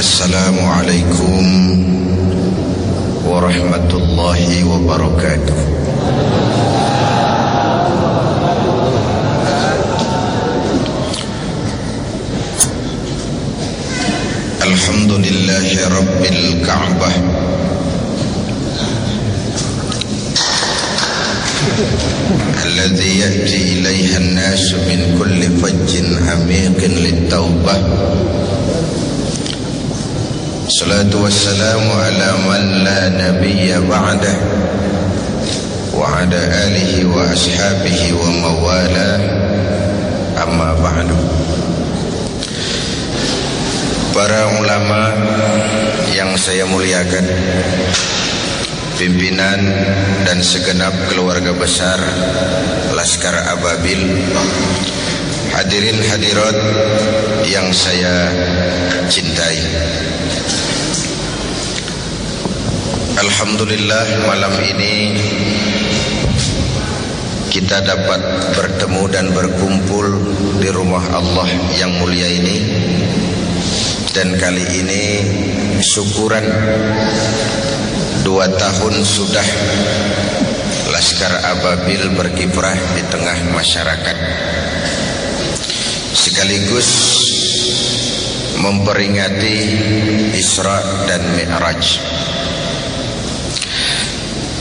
Assalamualaikum warahmatullahi wabarakatuh. Alhamdulillahi rabbil ka'bah alladzi ya'ti ilaiha an-nasu min kulli fajjin amiqin lit-taubah. Salatu wassalamu ala man la nabiyya ba'dah wa ala alihi wa ashabihi wa mawala, amma ba'du. Para ulama yang saya muliakan, pimpinan dan segenap keluarga besar Laskar Ababil, hadirin hadirat yang saya cintai, alhamdulillah malam ini kita dapat bertemu dan berkumpul di rumah Allah yang mulia ini. Dan kali ini syukuran 2 tahun sudah Laskar Ababil berkiprah di tengah masyarakat, sekaligus memperingati Isra dan Mi'raj.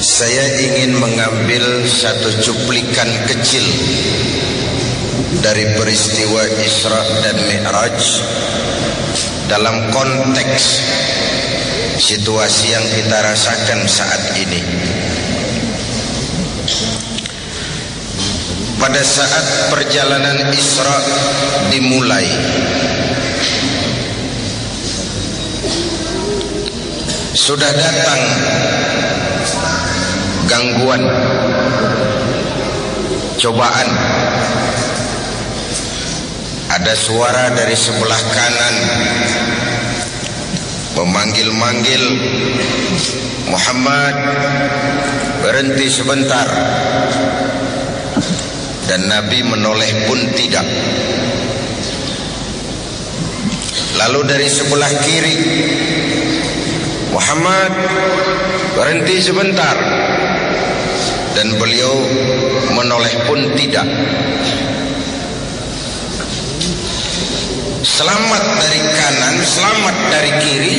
Saya ingin mengambil satu cuplikan kecil dari peristiwa Isra dan Mi'raj dalam konteks situasi yang kita rasakan saat ini. Pada saat perjalanan Isra dimulai, sudah datang gangguan, cobaan. Ada suara dari sebelah kanan memanggil-manggil, Muhammad, berhenti sebentar. Dan Nabi menoleh pun tidak. Lalu dari sebelah kiri, Muhammad, berhenti sebentar. Dan beliau menoleh pun tidak. Selamat dari kanan, selamat dari kiri,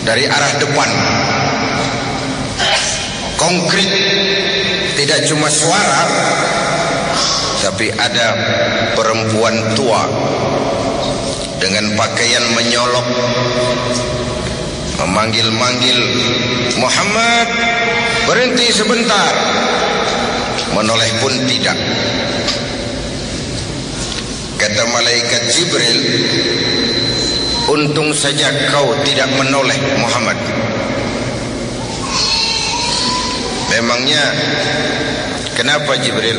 dari arah depan. Konkret, tidak cuma suara, tapi ada perempuan tua dengan pakaian menyolok, memanggil-manggil, Muhammad, berhenti sebentar. Menoleh pun tidak. Kata malaikat Jibril, untung saja kau tidak menoleh Muhammad. Memangnya kenapa Jibril?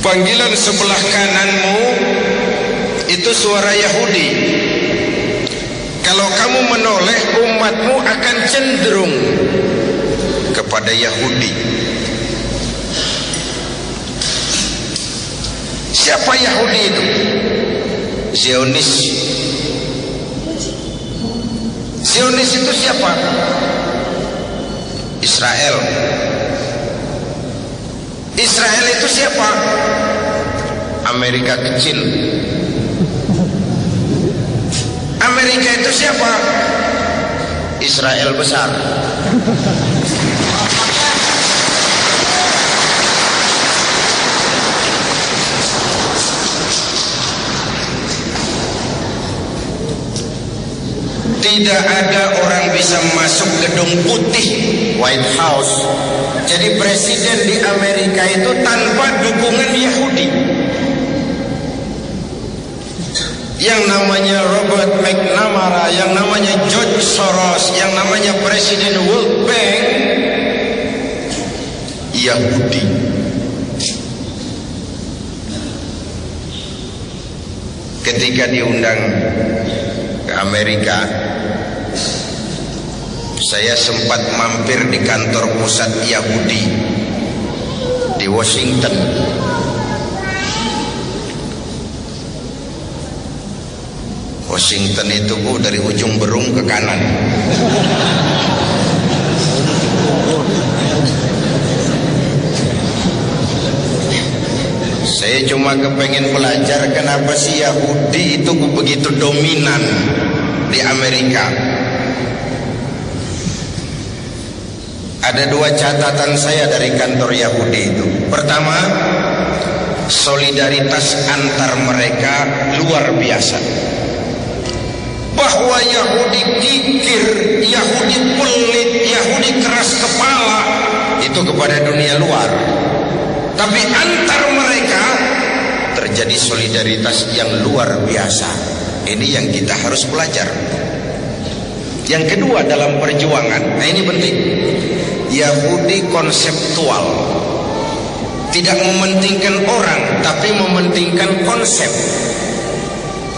Panggilan sebelah kananmu itu suara Yahudi. Kalau kamu menoleh, umatmu akan cenderung kepada Yahudi. Siapa Yahudi itu? Zionis. Zionis itu siapa? Israel. Israel itu siapa? Amerika kecil. Amerika itu siapa? Israel besar. Tidak ada orang bisa masuk gedung putih, White House, jadi presiden di Amerika itu tanpa dukungan Yahudi. Yang namanya Robert McNamara, yang namanya George Soros, yang namanya Presiden World Bank, Yahudi. Ketika diundang ke Amerika, saya sempat mampir di kantor pusat Yahudi di Washington. Washington itu dari ujung Berung ke kanan. Saya cuma kepengen belajar kenapa sih Yahudi itu begitu dominan di Amerika. Ada dua catatan saya dari kantor Yahudi itu. Pertama, solidaritas antar mereka luar biasa. Bahwa Yahudi kikir, Yahudi pelit, Yahudi keras kepala itu kepada dunia luar. Tapi antar mereka terjadi solidaritas yang luar biasa. Ini yang kita harus belajar. Yang kedua dalam perjuangan, nah ini penting. Yahudi konseptual. Tidak mementingkan orang, tapi mementingkan konsep.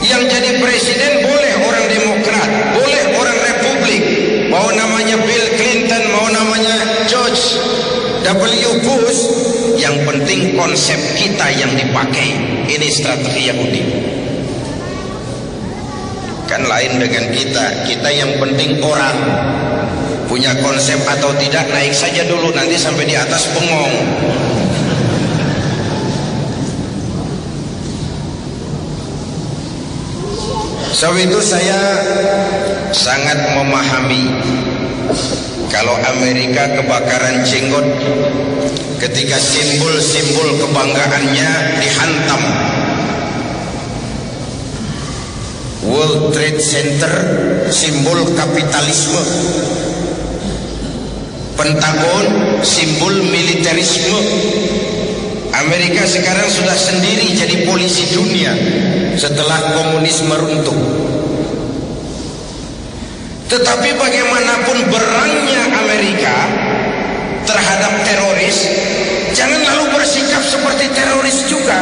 Yang jadi presiden boleh orang Demokrat, boleh orang Republik, mau namanya Bill Clinton, mau namanya George W. Bush, yang penting konsep kita yang dipakai. Ini strategi Yahudi. Kan lain dengan kita yang penting orang punya konsep atau tidak, naik saja dulu, nanti sampai di atas bengong. Sebab itu saya sangat memahami kalau Amerika kebakaran jenggot ketika simbol-simbol kebanggaannya dihantam. World Trade Center simbol kapitalisme, Pentagon simbol militerisme. Amerika sekarang sudah sendiri jadi polisi dunia setelah komunisme runtuh. Tetapi bagaimanapun berangnya Amerika terhadap teroris, jangan lalu bersikap seperti teroris juga.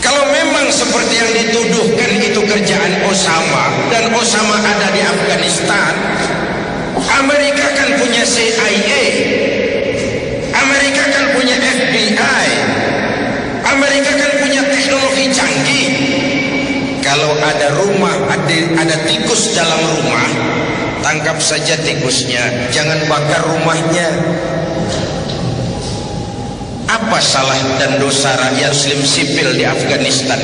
Kalau memang seperti yang dituduhkan itu kerjaan Osama, dan Osama ada di Afghanistan, Amerika kan punya CIA, Amerika kan punya FBI, Amerika kan punya teknologi canggih. Kalau ada rumah, ada tikus dalam rumah, tangkap saja tikusnya, jangan bakar rumahnya. Apa salah dan dosa rakyat muslim sipil di Afghanistan?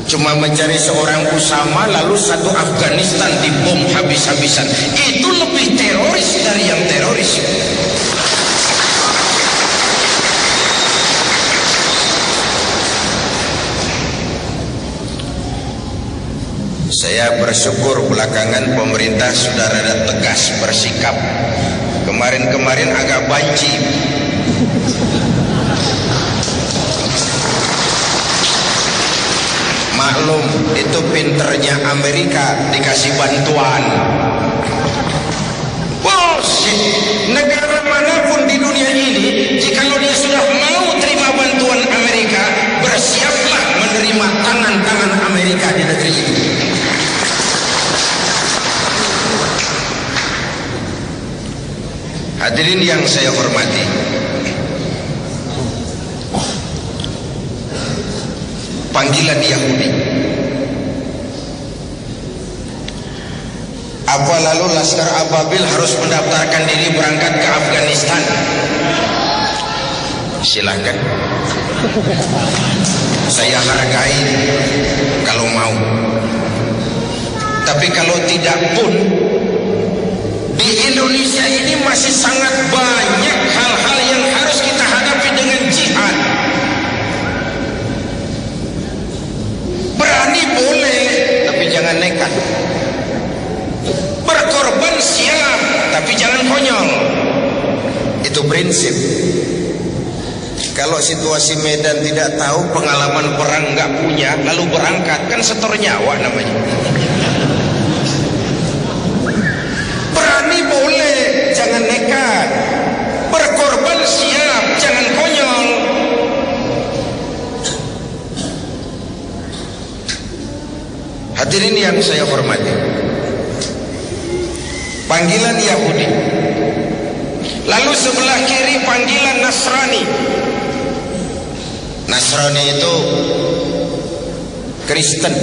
Cuma mencari seorang Usama lalu satu Afghanistan dibom habis-habisan. Itu lebih teroris dari yang teroris. Saya bersyukur belakangan pemerintah sudah rada tegas bersikap. Kemarin-kemarin agak banci. Maklum, itu pinternya Amerika dikasih bantuan. Bullshit. Negara manapun di dunia ini, jikalau dia sudah mau terima bantuan Amerika, bersiaplah menerima tangan-tangan Amerika di negeri ini. Hadirin yang saya hormati, panggilan Yahudi. Apa lalu Laskar Ababil harus mendaftarkan diri berangkat ke Afghanistan? Silakan. Saya hargai kalau mau. Tapi kalau tidak pun, di Indonesia ini masih sangat banyak hal-hal yang harus kita hadapi dengan jihad. Berani boleh, tapi jangan nekat. Berkorban siap, tapi jangan konyol. Itu prinsip. Kalau situasi medan tidak tahu, pengalaman perang nggak punya, lalu berangkat, kan setor nyawa namanya. Berani boleh, jangan nekat. Berkorban siap, jangan konyol. Hadirin yang saya hormati, panggilan Yahudi, lalu sebelah kiri panggilan Nasrani. Nasrani itu Kristen.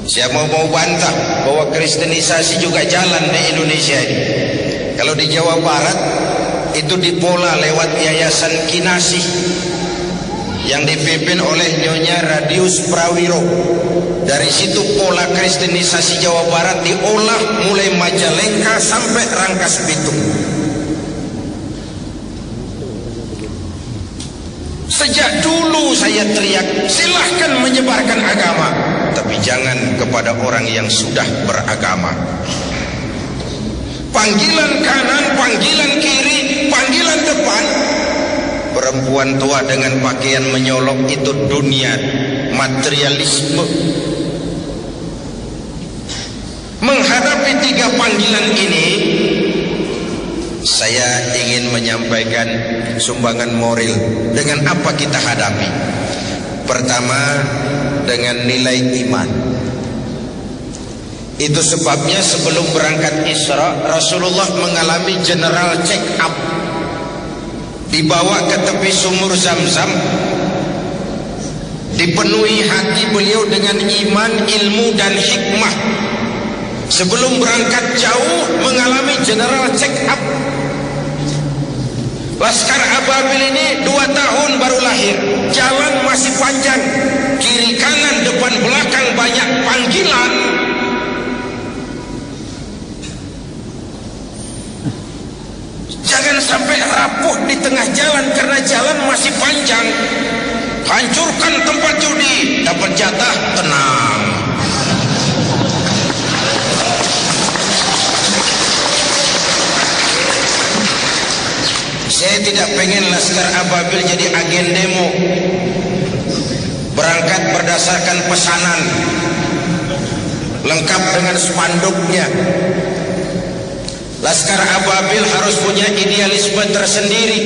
Siapa mau bantah bahwa kristenisasi juga jalan di Indonesia ini? Kalau di Jawa Barat itu dipola lewat Yayasan Kinasih yang dipimpin oleh Nyonya Radius Prawiro. Dari situ pola kristenisasi Jawa Barat diolah mulai Majalengka sampai Rangkas Bitung. Sejak dulu saya teriak, silahkan menyebarkan agama, tapi jangan kepada orang yang sudah beragama. Panggilan kanan, panggilan kiri, panggilan depan. Perempuan tua dengan pakaian menyolok itu dunia materialisme. Menghadapi 3 panggilan ini, saya ingin menyampaikan sumbangan moral. Dengan apa kita hadapi? Pertama, dengan nilai iman. Itu sebabnya sebelum berangkat Isra, Rasulullah mengalami general check up. Dibawa ke tepi sumur Zam-Zam, dipenuhi hati beliau dengan iman, ilmu dan hikmah. Sebelum berangkat jauh mengalami general check up. Laskar Ababil ini 2 tahun baru lahir, jalan masih panjang, kiri kanan depan belakang banyak panggilan. Jangan sampai rapuh di tengah jalan karena jalan masih panjang. Hancurkan tempat judi, dapat jatah, tenang. Saya tidak pengen Laskar Ababil jadi agen demo. Berangkat berdasarkan pesanan, lengkap dengan spanduknya. Laskar Ababil harus punya idealisme tersendiri.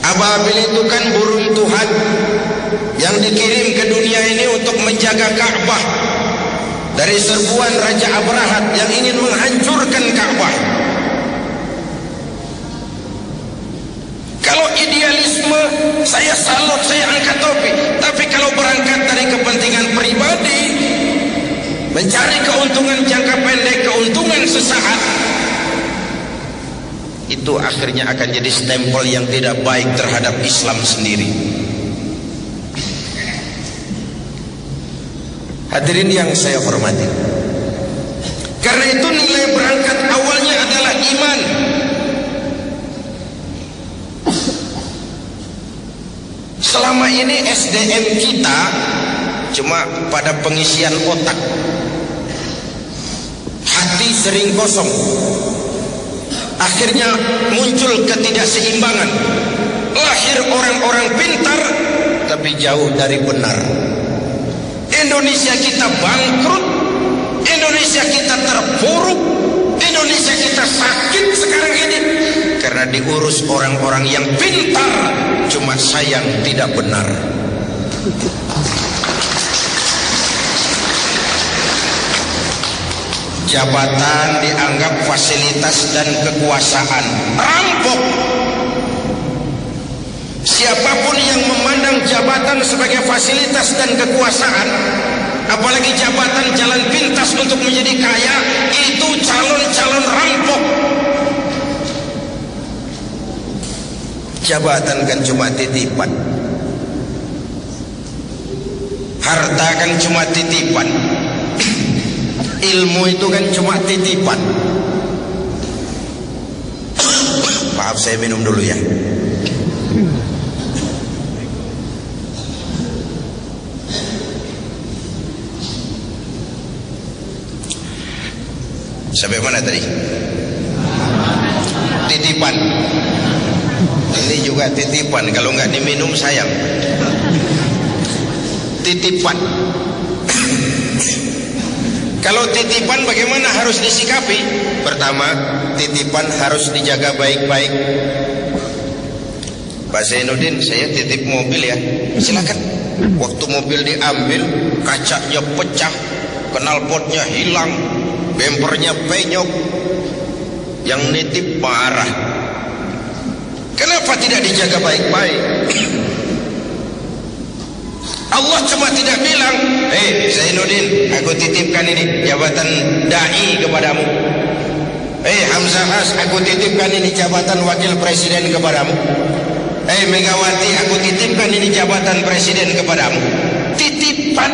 Ababil itu kan burung Tuhan yang dikirim ke dunia ini untuk menjaga Ka'bah dari serbuan Raja Abrahat yang ingin menghancurkan Ka'bah. Kalau idealisme, saya salut, saya angkat topi. Tapi kalau berangkat dari kepentingan pribadi, mencari keuntungan jangka pendek, keuntungan sesaat, itu akhirnya akan jadi stempel yang tidak baik terhadap Islam sendiri. Hadirin yang saya hormati, karena itu nilai berangkat awalnya adalah iman. Selama ini SDM kita cuma pada pengisian otak, hati sering kosong. Akhirnya muncul ketidakseimbangan. Lahir orang-orang pintar tapi jauh dari benar. Indonesia kita bangkrut, Indonesia kita terpuruk, Indonesia kita sakit sekarang ini karena diurus orang-orang yang pintar, cuma sayang tidak benar. Jabatan dianggap fasilitas dan kekuasaan, rampok. Siapapun yang memandang jabatan sebagai fasilitas dan kekuasaan, apalagi jabatan jalan pintas untuk menjadi kaya, itu calon-calon rampok. Jabatan kan cuma titipan, harta kan cuma titipan, ilmu itu kan cuma titipan. Maaf, saya minum dulu ya. Sampai mana tadi? Titipan. Ini juga titipan, kalau nggak diminum sayang. Titipan. Kalau titipan bagaimana harus disikapi? Pertama, titipan harus dijaga baik-baik. Pak Zainuddin, saya titip mobil ya, silakan. Waktu mobil diambil, kacanya pecah, knalpotnya hilang, bempernya penyok, yang nitip marah. tidak dijaga baik-baik. Allah cuma tidak bilang, "Hei Zainuddin, aku titipkan ini jabatan dai kepadamu. Hei Hamzah Has, aku titipkan ini jabatan wakil presiden kepadamu. Hei Megawati, aku titipkan ini jabatan presiden kepadamu." Titipan,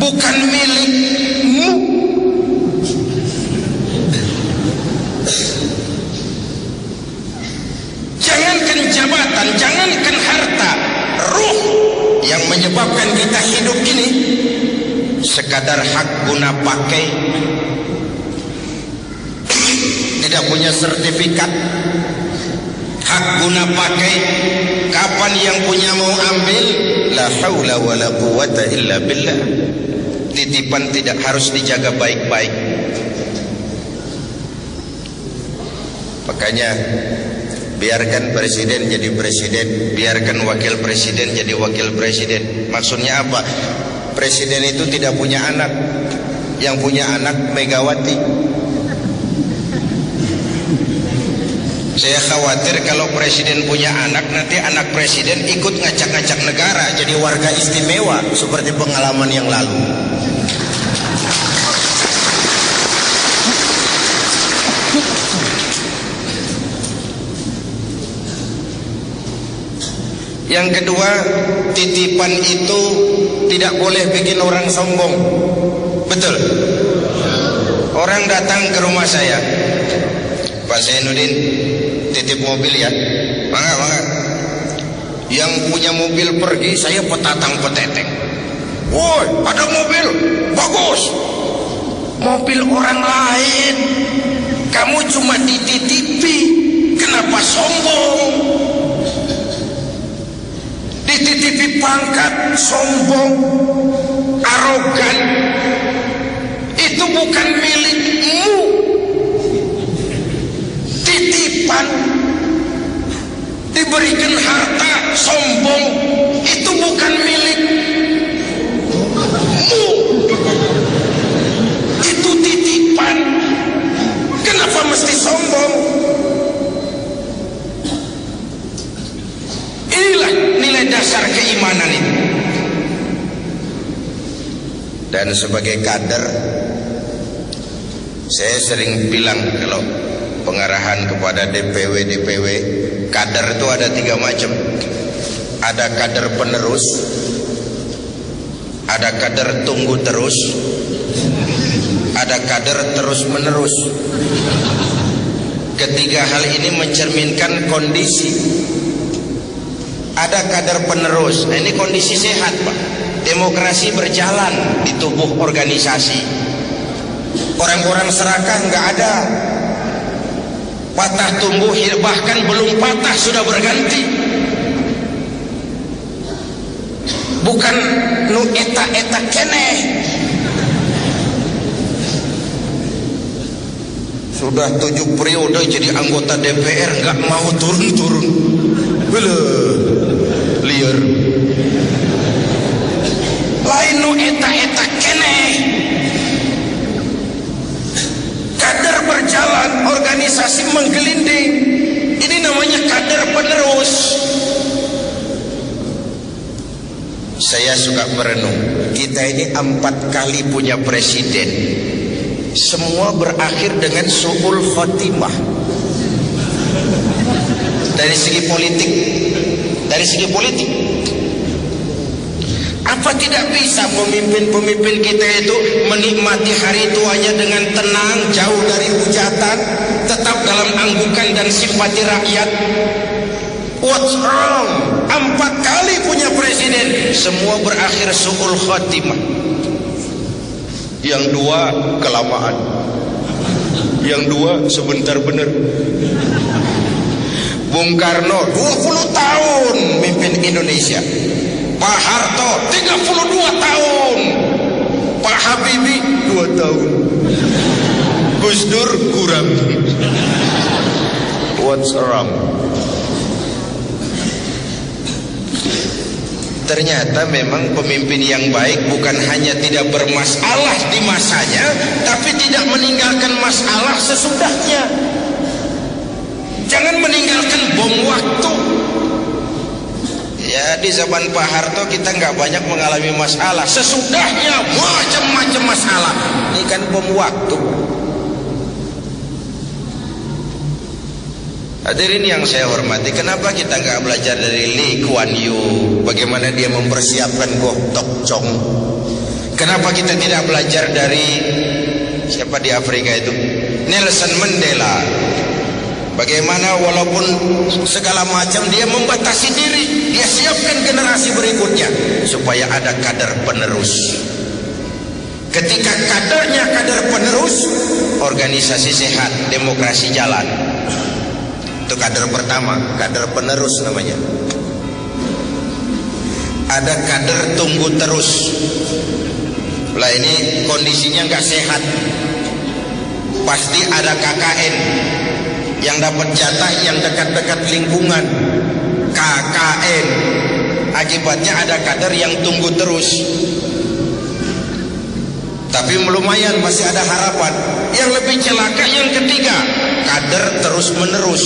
bukan milikmu. Jangankan jabatan, jangankan harta, ruh yang menyebabkan kita hidup ini sekadar hak guna pakai, tidak punya sertifikat hak guna pakai, kapan yang punya mau ambil, la haula wala quwata illa billah. Titipan tidak harus dijaga baik-baik. Makanya biarkan presiden jadi presiden, biarkan wakil presiden jadi wakil presiden. Maksudnya apa? Presiden itu tidak punya anak, yang punya anak Megawati. Saya khawatir kalau presiden punya anak, nanti anak presiden ikut ngacak-ngacak negara jadi warga istimewa seperti pengalaman yang lalu. Yang kedua, titipan itu tidak boleh bikin orang sombong. Betul? Orang datang ke rumah saya, "Pak Zainuddin, titip mobil ya." Mangga. Yang punya mobil pergi, saya petatang peteteng. "Woi, ada mobil bagus, mobil orang lain, kamu cuma dititipi, kenapa sombong? Dititipi pangkat, sombong, arogan, itu bukan milikmu. Titipan, diberikan harta, sombong, itu bukan milikmu, itu titipan. Kenapa mesti sombong? Inilah nilai dasar keimanan itu. Dan sebagai kader, saya sering bilang kalau pengarahan kepada DPW, kader itu ada 3 macam. Ada kader penerus, ada kader tunggu terus, ada kader terus menerus. Ketiga hal ini mencerminkan kondisi. Ada kader penerus, nah ini kondisi sehat Pak. Demokrasi berjalan di tubuh organisasi. Orang-orang serakah nggak ada. Patah tumbuh, bahkan belum patah sudah berganti. Bukan nu eta keneh. Sudah 7 periode jadi anggota DPR nggak mau turun-turun. Liar. Lain nu eta keneh. Kader berjalan, organisasi menggelinding. Ini namanya kader penerus. Saya suka merenung. Kita ini 4 kali punya presiden. Semua berakhir dengan su'ul khotimah. Dari segi politik, apa tidak bisa pemimpin-pemimpin kita itu menikmati hari tuanya dengan tenang, jauh dari hujatan, tetap dalam anggukan dan simpati rakyat? What's wrong? 4 kali punya presiden, semua berakhir su'ul khotimah. Yang 2 kelamaan, yang 2 sebentar benar. Bung Karno 20 tahun mimpin Indonesia, Pak Harto 32 tahun, Pak Habibie 2 tahun, Gus Dur kurang. What's wrong? Ternyata memang pemimpin yang baik bukan hanya tidak bermasalah di masanya, tapi tidak meninggalkan masalah sesudahnya. Jangan meninggalkan bom waktu. di zaman Pak Harto kita nggak banyak mengalami masalah. Sesudahnya macam-macam masalah. Ini kan bom waktu. Hadirin yang saya hormati, kenapa kita nggak belajar dari Lee Kuan Yew, bagaimana dia mempersiapkan Goh Tok Chong? Kenapa kita tidak belajar dari siapa di Afrika itu, Nelson Mandela? Bagaimana walaupun segala macam dia membatasi diri, dia siapkan generasi berikutnya supaya ada kader penerus. Ketika kadernya kader penerus, organisasi sehat, demokrasi jalan. Itu kader pertama, kader penerus namanya. Ada kader tunggu terus. Lah ini kondisinya nggak sehat. Pasti ada KKN yang dapat jatah yang dekat-dekat lingkungan. KKN. Akibatnya ada kader yang tunggu terus. Tapi lumayan, masih ada harapan. Yang lebih celaka yang ketiga, kader terus menerus.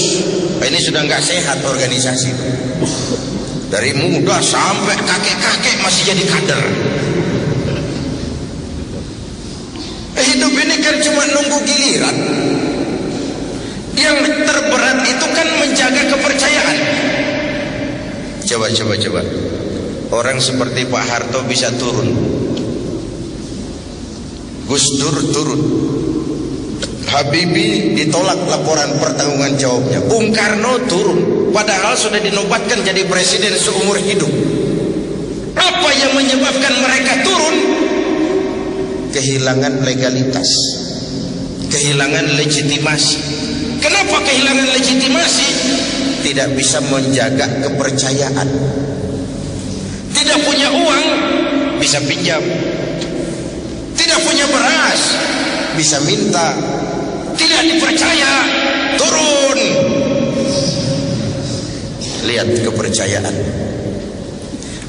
Ini sudah nggak sehat organisasi. Dari muda sampai kakek-kakek masih jadi kader. Hidup ini kan cuma nunggu giliran. Yang terberat itu kan menjaga kepercayaan. Coba. Orang seperti Pak Harto bisa turun. Gus Dur turun. Habibie ditolak laporan pertanggungan jawabnya. Bung Karno turun. Padahal sudah dinobatkan jadi presiden seumur hidup. Apa yang menyebabkan mereka turun? Kehilangan legalitas, kehilangan legitimasi. Kenapa kehilangan legitimasi? Tidak bisa menjaga kepercayaan. Tidak punya uang, bisa pinjam. Tidak punya beras, bisa minta. Tidak dipercaya, turun. Lihat kepercayaan.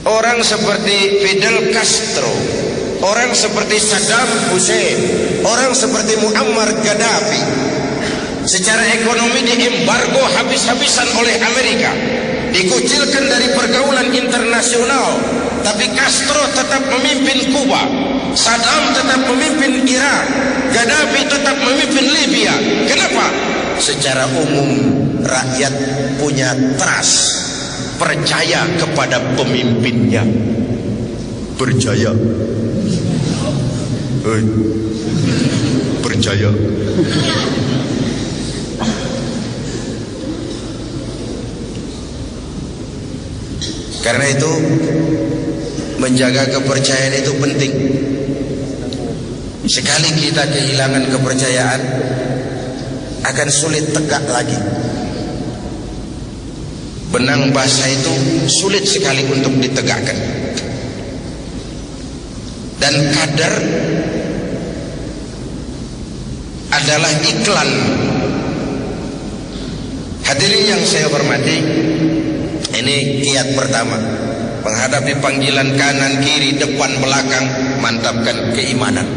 Orang seperti Fidel Castro, orang seperti Saddam Hussein, orang seperti Muammar Gaddafi, secara ekonomi diembargo habis-habisan oleh Amerika, dikucilkan dari pergaulan internasional. Tapi Castro tetap memimpin Kuba, Saddam tetap memimpin Irak, Gaddafi tetap memimpin Libya. Kenapa? Secara umum rakyat punya trust, percaya kepada pemimpinnya. Percaya. Percaya. Karena itu menjaga kepercayaan itu penting. Sekali kita kehilangan kepercayaan, akan sulit tegak lagi. Benang basah itu sulit sekali untuk ditegakkan. Dan kader adalah iklan. Hadirin yang saya hormati, ini kiat pertama. Menghadapi panggilan kanan, kiri, depan, belakang, mantapkan keimanan.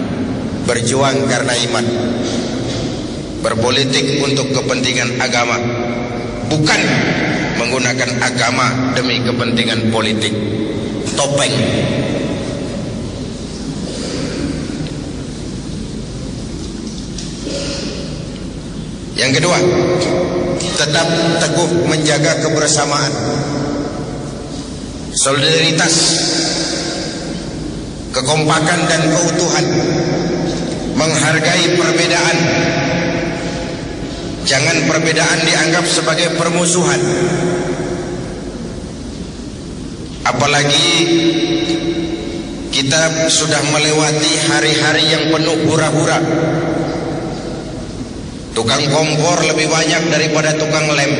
Berjuang karena iman. Berpolitik untuk kepentingan agama, bukan menggunakan agama demi kepentingan politik. Topeng. Yang kedua, tetap teguh menjaga kebersamaan, solidaritas, kekompakan dan keutuhan, menghargai perbedaan. Jangan perbedaan dianggap sebagai permusuhan. Apalagi kita sudah melewati hari-hari yang penuh hura-hura. Tukang kompor lebih banyak daripada tukang lem.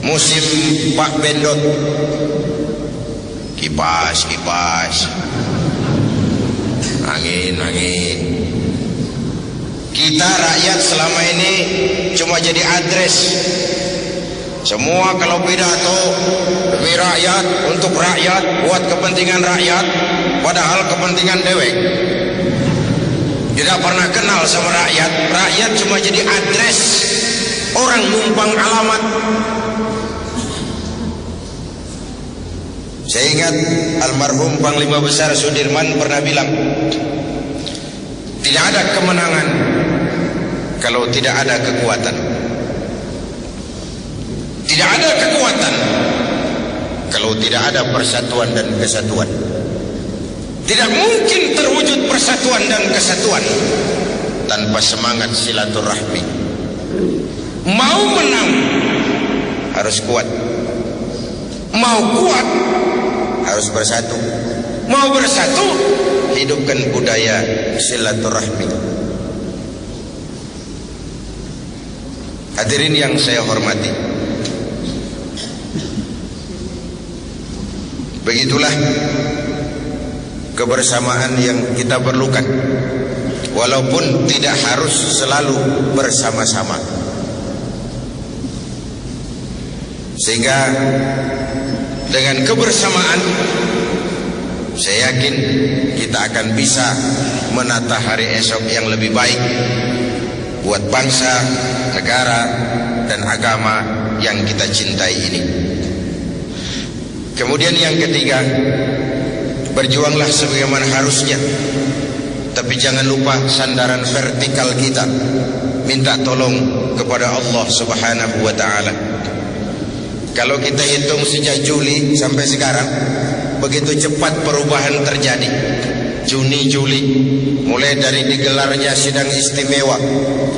Musim Pak Bendot, kipas, angin. Kita rakyat selama ini cuma jadi adres. Semua kalau pidato demi rakyat, untuk rakyat, buat kepentingan rakyat, padahal kepentingan dewek. Tidak pernah kenal sama rakyat. Rakyat cuma jadi adres, orang numpang alamat. Saya ingat almarhum Panglima Besar Sudirman pernah bilang, tidak ada kemenangan kalau tidak ada kekuatan. Tidak ada kekuatan kalau tidak ada persatuan dan kesatuan. Tidak mungkin terwujud persatuan dan kesatuan tanpa semangat silaturahmi. Mau menang harus kuat. Mau kuat harus bersatu. Mau bersatu, hidupkan budaya silaturahmi. Hadirin yang saya hormati, begitulah kebersamaan yang kita perlukan, walaupun tidak harus selalu bersama-sama. Sehingga dengan kebersamaan, saya yakin kita akan bisa menata hari esok yang lebih baik buat bangsa, negara, dan agama yang kita cintai ini. Kemudian yang ketiga, berjuanglah sebagaimana harusnya, tapi jangan lupa sandaran vertikal kita, minta tolong kepada Allah Subhanahu wa ta'ala. Kalau kita hitung sejak Juli sampai sekarang, begitu cepat perubahan terjadi. Juni, Juli, mulai dari digelarnya sidang istimewa,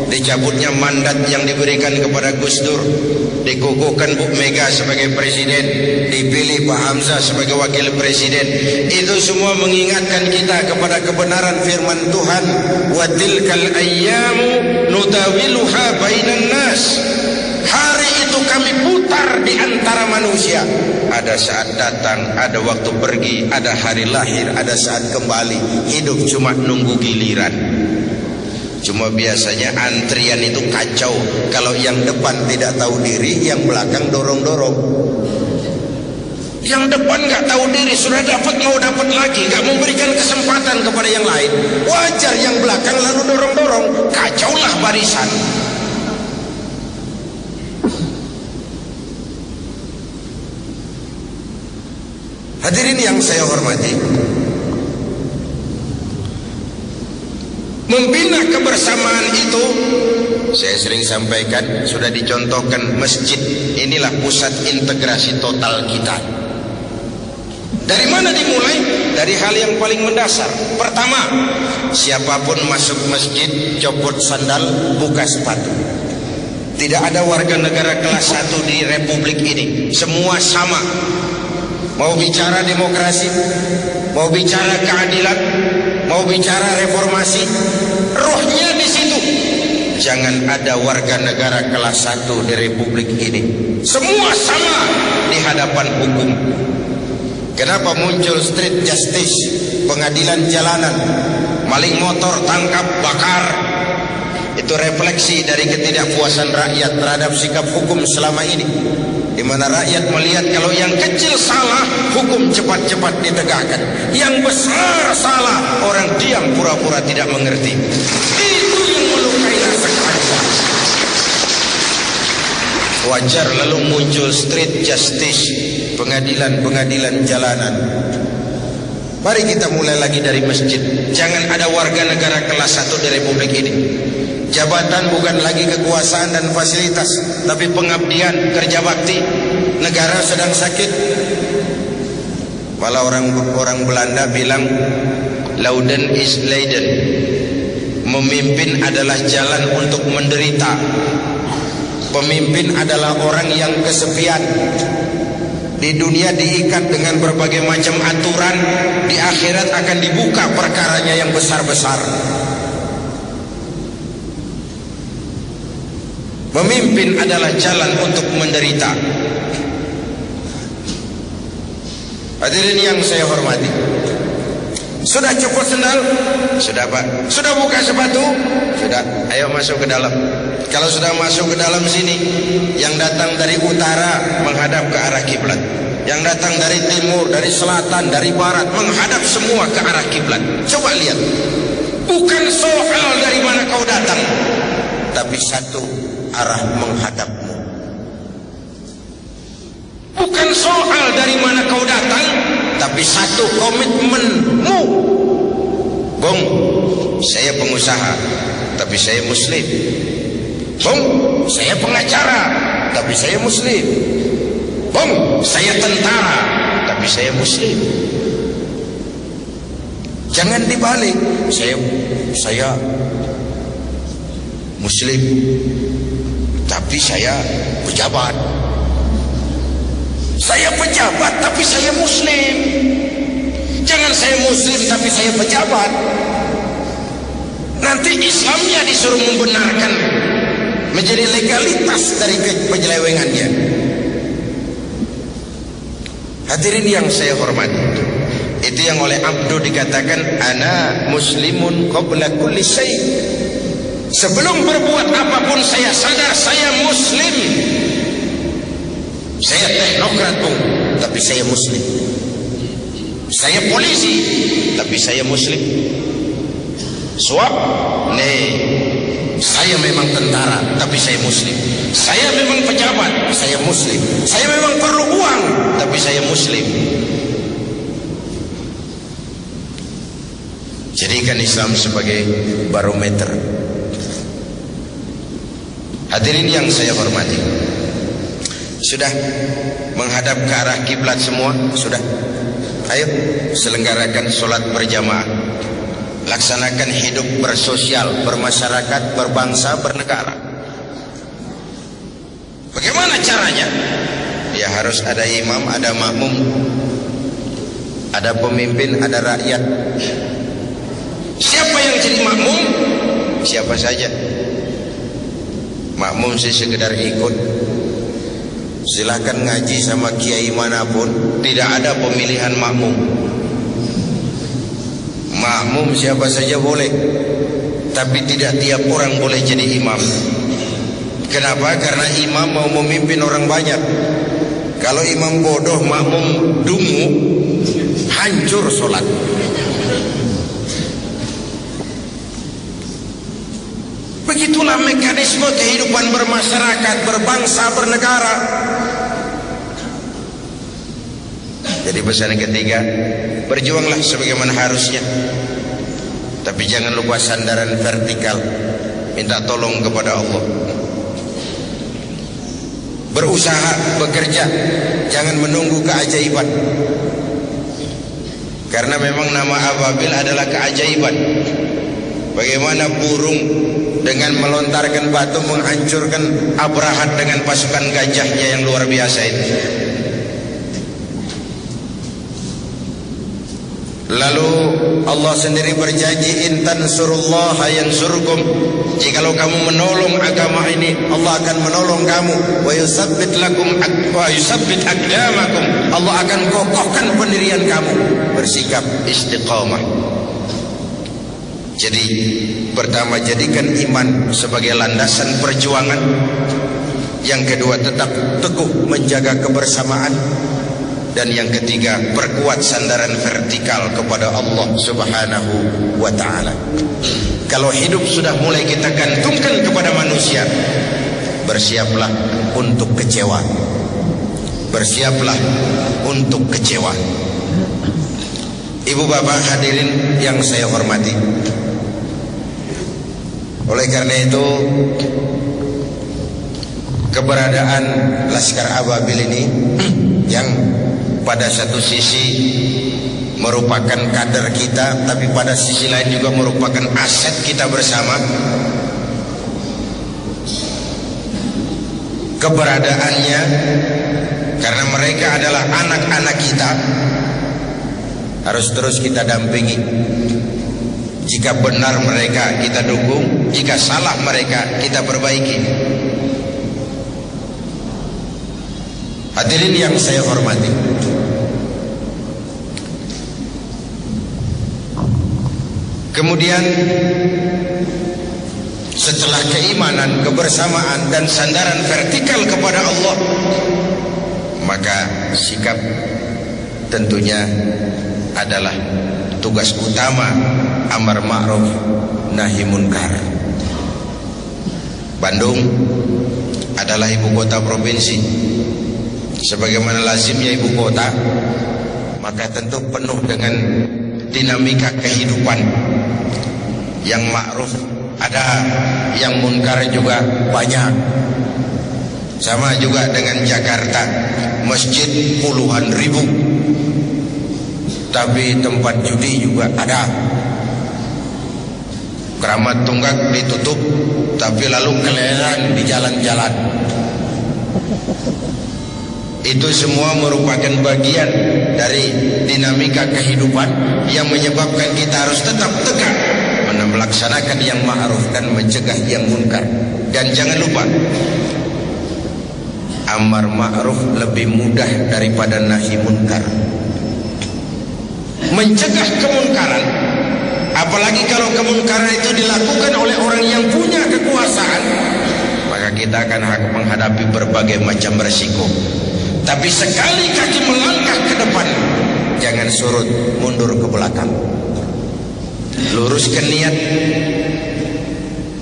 dicabutnya mandat yang diberikan kepada Gus Dur, dikukuhkan Bu Mega sebagai presiden, dipilih Pak Hamzah sebagai wakil presiden. Itu semua mengingatkan kita kepada kebenaran firman Tuhan, wa tilkal ayyamu nudawiluha bainan nas. Hari itu kami putar di antara manusia. Ada saat datang, ada waktu pergi, ada hari lahir, ada saat kembali. Hidup cuma nunggu giliran. Cuma biasanya antrian itu kacau. Kalau yang depan tidak tahu diri, yang belakang dorong-dorong. Yang depan gak tahu diri, sudah dapat mau dapat lagi, gak memberikan kesempatan kepada yang lain. Wajar yang belakang lalu dorong-dorong. Kacaulah barisan. Hadirin yang saya hormati, membina kebersamaan itu, saya sering sampaikan, sudah dicontohkan masjid. Inilah pusat integrasi total kita. Dari mana dimulai? Dari hal yang paling mendasar. Pertama, siapapun masuk masjid, copot sandal, buka sepatu. Tidak ada warga negara kelas 1 di republik ini. Semua sama. Mau bicara demokrasi, mau bicara keadilan, mau bicara reformasi, rohnya di situ. Jangan ada warga negara kelas 1 di republik ini. Semua sama di hadapan hukum. Kenapa muncul street justice, pengadilan jalanan, maling motor tangkap, bakar? Itu refleksi dari ketidakpuasan rakyat terhadap sikap hukum selama ini, di mana rakyat melihat kalau yang kecil salah, hukum cepat-cepat ditegakkan. Yang besar salah, orang diam pura-pura tidak mengerti. Itu yang melukai rasa keadilan. Wajar lalu muncul street justice, pengadilan-pengadilan jalanan. Mari kita mulai lagi dari masjid. Jangan ada warga negara kelas 1 di republik ini. Jabatan bukan lagi kekuasaan dan fasilitas, tapi pengabdian, kerja bakti. Negara sedang sakit. Malah orang Belanda bilang, Lauden is Leiden. Memimpin adalah jalan untuk menderita. Pemimpin adalah orang yang kesepian. Di dunia diikat dengan berbagai macam aturan, di akhirat akan dibuka perkaranya yang besar-besar. Memimpin adalah jalan untuk menderita. Hadirin yang saya hormati, sudah copot sendal? Sudah Pak. Sudah buka sepatu? Sudah. Ayo masuk ke dalam. Kalau sudah masuk ke dalam sini, yang datang dari utara menghadap ke arah kiblat, yang datang dari timur, dari selatan, dari barat, menghadap semua ke arah kiblat. Coba lihat, bukan soal dari mana kau datang, tapi satu arah menghadapmu. Bukan soal dari mana kau datang, tapi satu komitmenmu. Bung, saya pengusaha, tapi saya muslim. Bung, saya pengacara, tapi saya muslim. Bung, saya tentara, tapi saya muslim. Jangan dibalik. Saya muslim, tapi saya pejabat. Saya pejabat, tapi saya muslim. Jangan saya muslim, tapi saya pejabat. Nanti Islamnya disuruh membenarkan, menjadi legalitas dari penyelewengannya. Hadirin yang saya hormati, itu yang oleh Abdu dikatakan ana muslimun qabla kulli syai'. Sebelum berbuat apapun saya sadar saya muslim. Saya teknokrat, Bung, tapi saya muslim. Saya polisi, tapi saya muslim. Suap, nih, saya memang tentara, tapi saya muslim. Saya memang pejabat, saya muslim. Saya memang perlu uang, tapi saya muslim. Jadikan Islam sebagai barometer. Hadirin yang saya hormati, sudah menghadap ke arah kiblat semua? Sudah. Ayo selenggarakan sholat berjamaah. Laksanakan hidup bersosial, bermasyarakat, berbangsa, bernegara. Bagaimana caranya? Ya harus ada imam, ada makmum, ada pemimpin, ada rakyat. Siapa yang jadi makmum? Siapa saja. Makmum sih sekedar ikut. Silahkan ngaji sama kiai manapun, tidak ada pemilihan makmum. Makmum siapa saja boleh, tapi tidak tiap orang boleh jadi imam. Kenapa? Karena imam mau memimpin orang banyak. Kalau imam bodoh, makmum dungu, hancur sholat. Begitulah mekanisme kehidupan bermasyarakat, berbangsa, bernegara. Jadi pesan ketiga, berjuanglah sebagaimana harusnya, tapi jangan lupa sandaran vertikal. Minta tolong kepada Allah. Berusaha, bekerja, jangan menunggu keajaiban. Karena memang nama ababil adalah keajaiban. Bagaimana burung dengan melontarkan batu menghancurkan Abrahat dengan pasukan gajahnya yang luar biasa itu. Lalu Allah sendiri berjanji, in tansurullaha yansurkum. Jikalau kamu menolong agama ini, Allah akan menolong kamu. Wa yusabbit lakum wa yusabbit aqdamakum. Allah akan kokohkan pendirian kamu. Bersikap istiqamah. Jadi pertama, jadikan iman sebagai landasan perjuangan. Yang kedua, tetap teguh menjaga kebersamaan. Dan yang ketiga, perkuat sandaran vertikal kepada Allah Subhanahu wa ta'ala. Kalau hidup sudah mulai kita gantungkan kepada manusia, bersiaplah untuk kecewa. Bersiaplah untuk kecewa. Ibu bapak hadirin yang saya hormati, oleh karena itu keberadaan Laskar Ababil ini yang pada satu sisi merupakan kader kita, tapi pada sisi lain juga merupakan aset kita bersama. Keberadaannya karena mereka adalah anak-anak kita, harus terus kita dampingi. Jika benar mereka, kita dukung. Jika salah mereka, kita perbaiki. Hadirin yang saya hormati, kemudian setelah keimanan, kebersamaan, dan sandaran vertikal kepada Allah, maka sikap tentunya adalah tugas utama amar ma'ruf nahi munkar. Bandung adalah ibu kota provinsi. Sebagaimana lazimnya ibu kota, maka tentu penuh dengan dinamika kehidupan. Yang ma'ruf ada, yang munkar juga banyak. Sama juga dengan Jakarta, masjid puluhan ribu, tapi tempat judi juga ada. Keramat Tunggak ditutup, tapi lalu keliling di jalan-jalan. Itu semua merupakan bagian dari dinamika kehidupan yang menyebabkan kita harus tetap tegak melaksanakan yang ma'ruf dan mencegah yang munkar. Dan jangan lupa, amar ma'ruf lebih mudah daripada nahi munkar. Mencegah kemunkaran, apalagi kalau kemunkaran itu dilakukan oleh orang yang punya kekuasaan, maka kita akan menghadapi berbagai macam resiko. Tapi sekali kaki melangkah ke depan, jangan surut mundur ke belakang. Luruskan niat,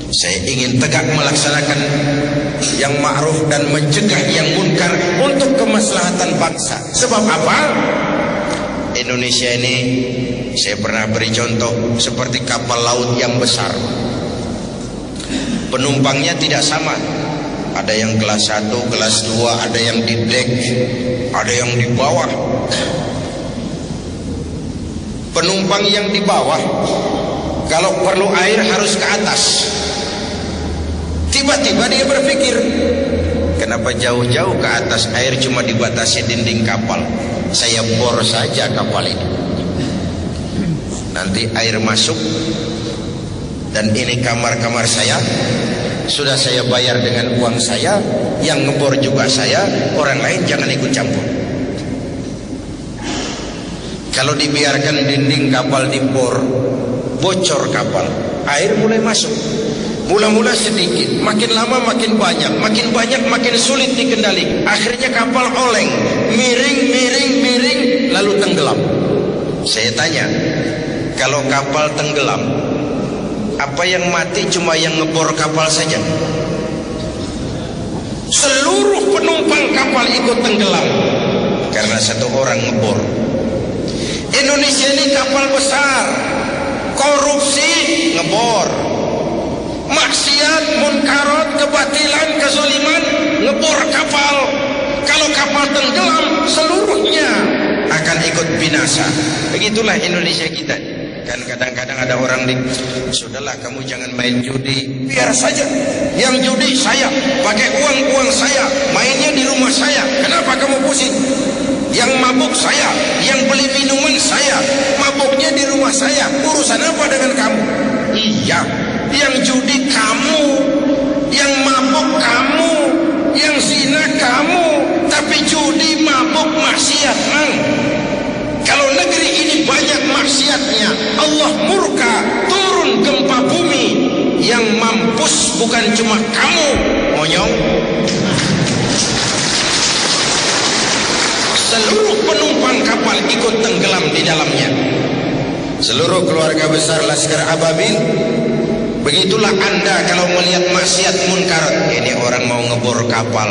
saya ingin tegak melaksanakan yang ma'ruf dan mencegah yang munkar untuk kemaslahatan bangsa. Sebab apa? Indonesia ini, saya pernah beri contoh seperti kapal laut yang besar. Penumpangnya tidak sama. Ada yang kelas 1, kelas 2, ada yang di dek, ada yang di bawah. Penumpang yang di bawah, kalau perlu air harus ke atas. Tiba-tiba dia berpikir, kenapa jauh-jauh ke atas, air cuma dibatasi dinding kapal, saya bor saja kapal ini. Nanti air masuk, dan ini kamar-kamar saya, sudah saya bayar dengan uang saya, yang ngebor juga saya, orang lain jangan ikut campur. Kalau dibiarkan dinding kapal dibor, bocor kapal, air mulai masuk. Mula-mula sedikit, makin lama makin banyak makin sulit dikendali. Akhirnya kapal oleng, miring, lalu tenggelam. Saya tanya, kalau kapal tenggelam, apa yang mati cuma yang ngebor kapal saja? Seluruh penumpang kapal ikut tenggelam karena satu orang ngebor. Indonesia ini kapal besar, korupsi ngebor, maksiat, munkarat, kebatilan, kezaliman ngebor kapal. Kalau kapal tenggelam, seluruhnya akan ikut binasa. Begitulah Indonesia kita. Kan kadang-kadang ada orang sudahlah kamu jangan main judi, biar saja. Yang judi saya, pakai uang saya, mainnya di rumah saya. Kenapa kamu pusing? Yang mabuk saya, yang beli minuman saya, mabuknya di rumah saya. Urusan apa dengan kamu? Iya, yang judi kamu, yang mabuk kamu, yang zina kamu, tapi judi, mabuk, maksiat, man. Kalau negeri ini banyak maksiatnya, Allah murka, turun gempa bumi. Yang mampus bukan cuma kamu, monyong. Seluruh penumpang kapal ikut tenggelam di dalamnya. Seluruh keluarga besar Laskar Ababil. Begitulah Anda kalau melihat maksiat munkar, ini orang mau ngebor kapal,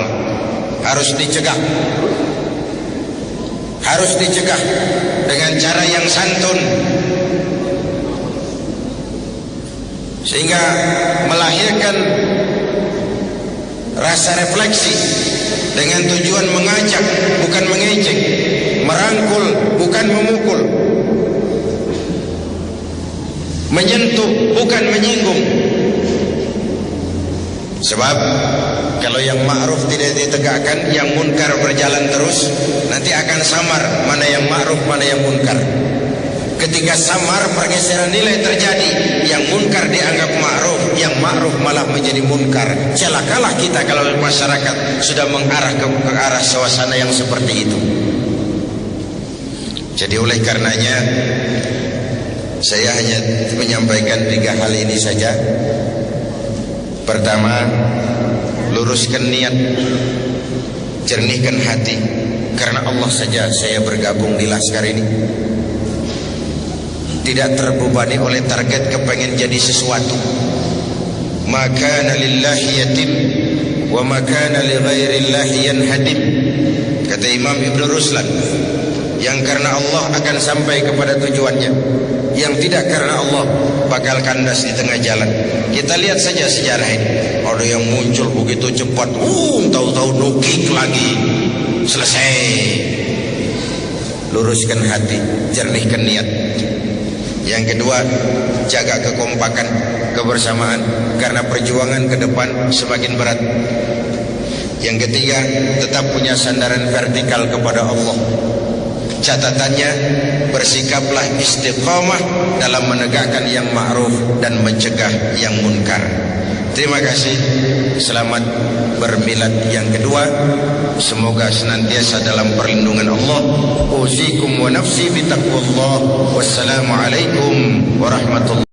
harus dicegah. Harus dicegah dengan cara yang santun, sehingga melahirkan rasa refleksi dengan tujuan mengajak bukan mengejek, merangkul bukan memukul, menyentuh bukan menyinggung. Sebab kalau yang ma'ruf tidak ditegakkan, yang munkar berjalan terus, nanti akan samar mana yang ma'ruf mana yang munkar. Ketika samar, pergeseran nilai terjadi, yang munkar dianggap ma'ruf, yang ma'ruf malah menjadi munkar. Celakalah kita kalau masyarakat sudah mengarah ke arah suasana yang seperti itu. Jadi oleh karenanya, saya hanya menyampaikan 3 hal ini saja. Pertama, luruskan niat, jernihkan hati. Karena Allah saja saya bergabung di Laskar ini. Tidak terbebani oleh target kepengen jadi sesuatu. Maka lillahi yatim wa maka li ghairillahi yanhadim. Kata Imam Ibn Ruslan, Yang karena Allah akan sampai kepada tujuannya, yang tidak karena Allah bakal kandas di tengah jalan. Kita lihat saja sejarah ini. Ada yang muncul begitu cepat, tahu-tahu nukik lagi, selesai. Luruskan hati, jernihkan niat. Yang kedua, jaga kekompakan, kebersamaan, karena perjuangan ke depan semakin berat. Yang ketiga, tetap punya sandaran vertikal kepada Allah. Catatannya, bersikaplah istiqamah dalam menegakkan yang ma'ruf dan mencegah yang munkar. Terima kasih. Selamat bermilad yang kedua. Semoga senantiasa dalam perlindungan Allah. Uzikum wa nafsi bitaqwallah. Wassalamualaikum warahmatullahi wabarakatuh.